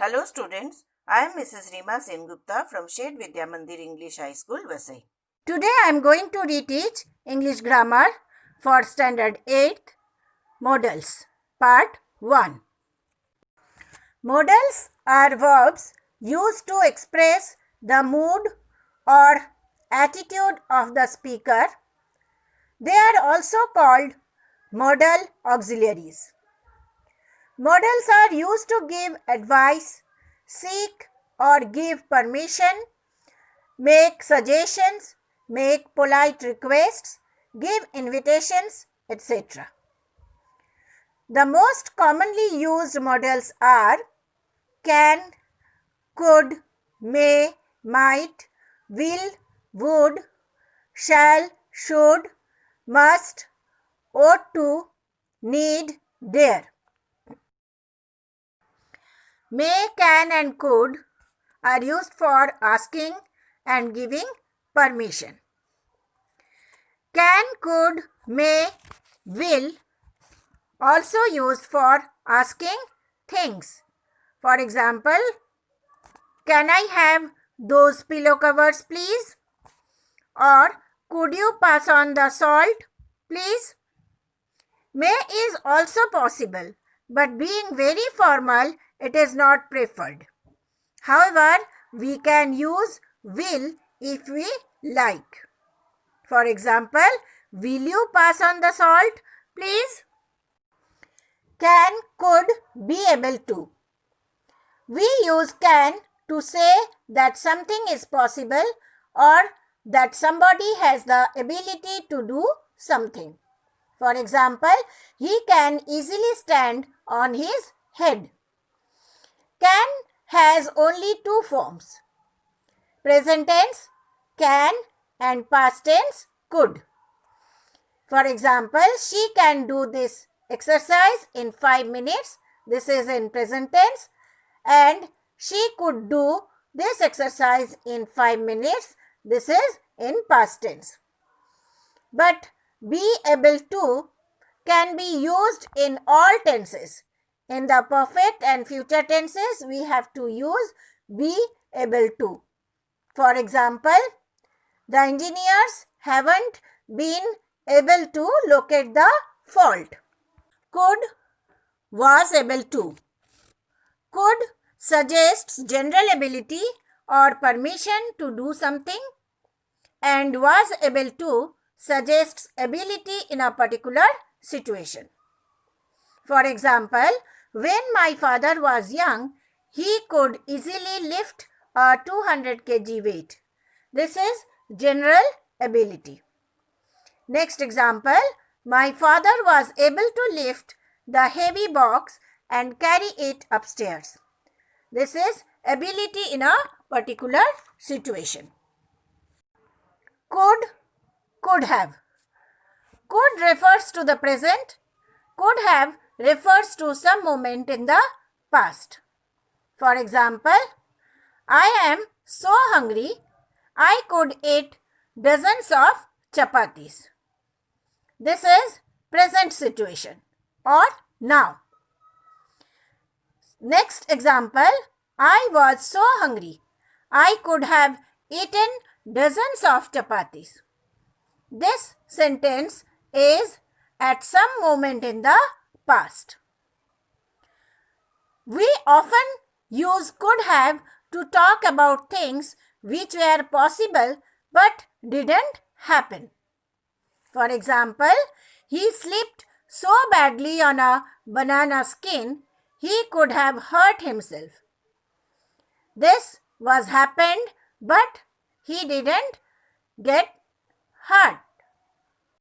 Hello students, I am Mrs. Reema Sengupta from Shed Vidya Mandir English High School, Vasai. Today I am going to reteach English grammar for standard 8th modals part 1. Modals are verbs used to express the mood or attitude of the speaker. They are also called modal auxiliaries. Modals are used to give advice, seek or give permission, make suggestions, make polite requests, give invitations, etc. The most commonly used modals are can, could, may, might, will, would, shall, should, must, ought to, need, dare. May, can and could are used for asking and giving permission. Can, could, may, will also used for asking things. For example, can I have those pillow covers please? Or could you pass on the salt please? May is also possible, but being very formal, it is not preferred. However, we can use will if we like. For example, will you pass on the salt, please? Can, could, be able to. We use can to say that something is possible or that somebody has the ability to do something. For example, he can easily stand on his head. Can has only two forms, present tense can and past tense could. For example, she can do this exercise in 5 minutes. This is in present tense. And she could do this exercise in 5 minutes. This is in past tense. But be able to can be used in all tenses. In the perfect and future tenses, we have to use be able to. For example, the engineers haven't been able to locate the fault. Could, was able to. Could suggests general ability or permission to do something, and was able to suggests ability in a particular situation. For example, when my father was young, he could easily lift a 200 kg weight. This is general ability. Next example, my father was able to lift the heavy box and carry it upstairs. This is ability in a particular situation. Could have. Could refers to the present. Could have refers to some moment in the past. For example, I am so hungry, I could eat dozens of chapatis. This is present situation or now. Next example, I was so hungry, I could have eaten dozens of chapatis. This sentence is at some moment in the past. We often use could have to talk about things which were possible but didn't happen. For example, he slipped so badly on a banana skin, he could have hurt himself. This was happened, but he didn't get hurt.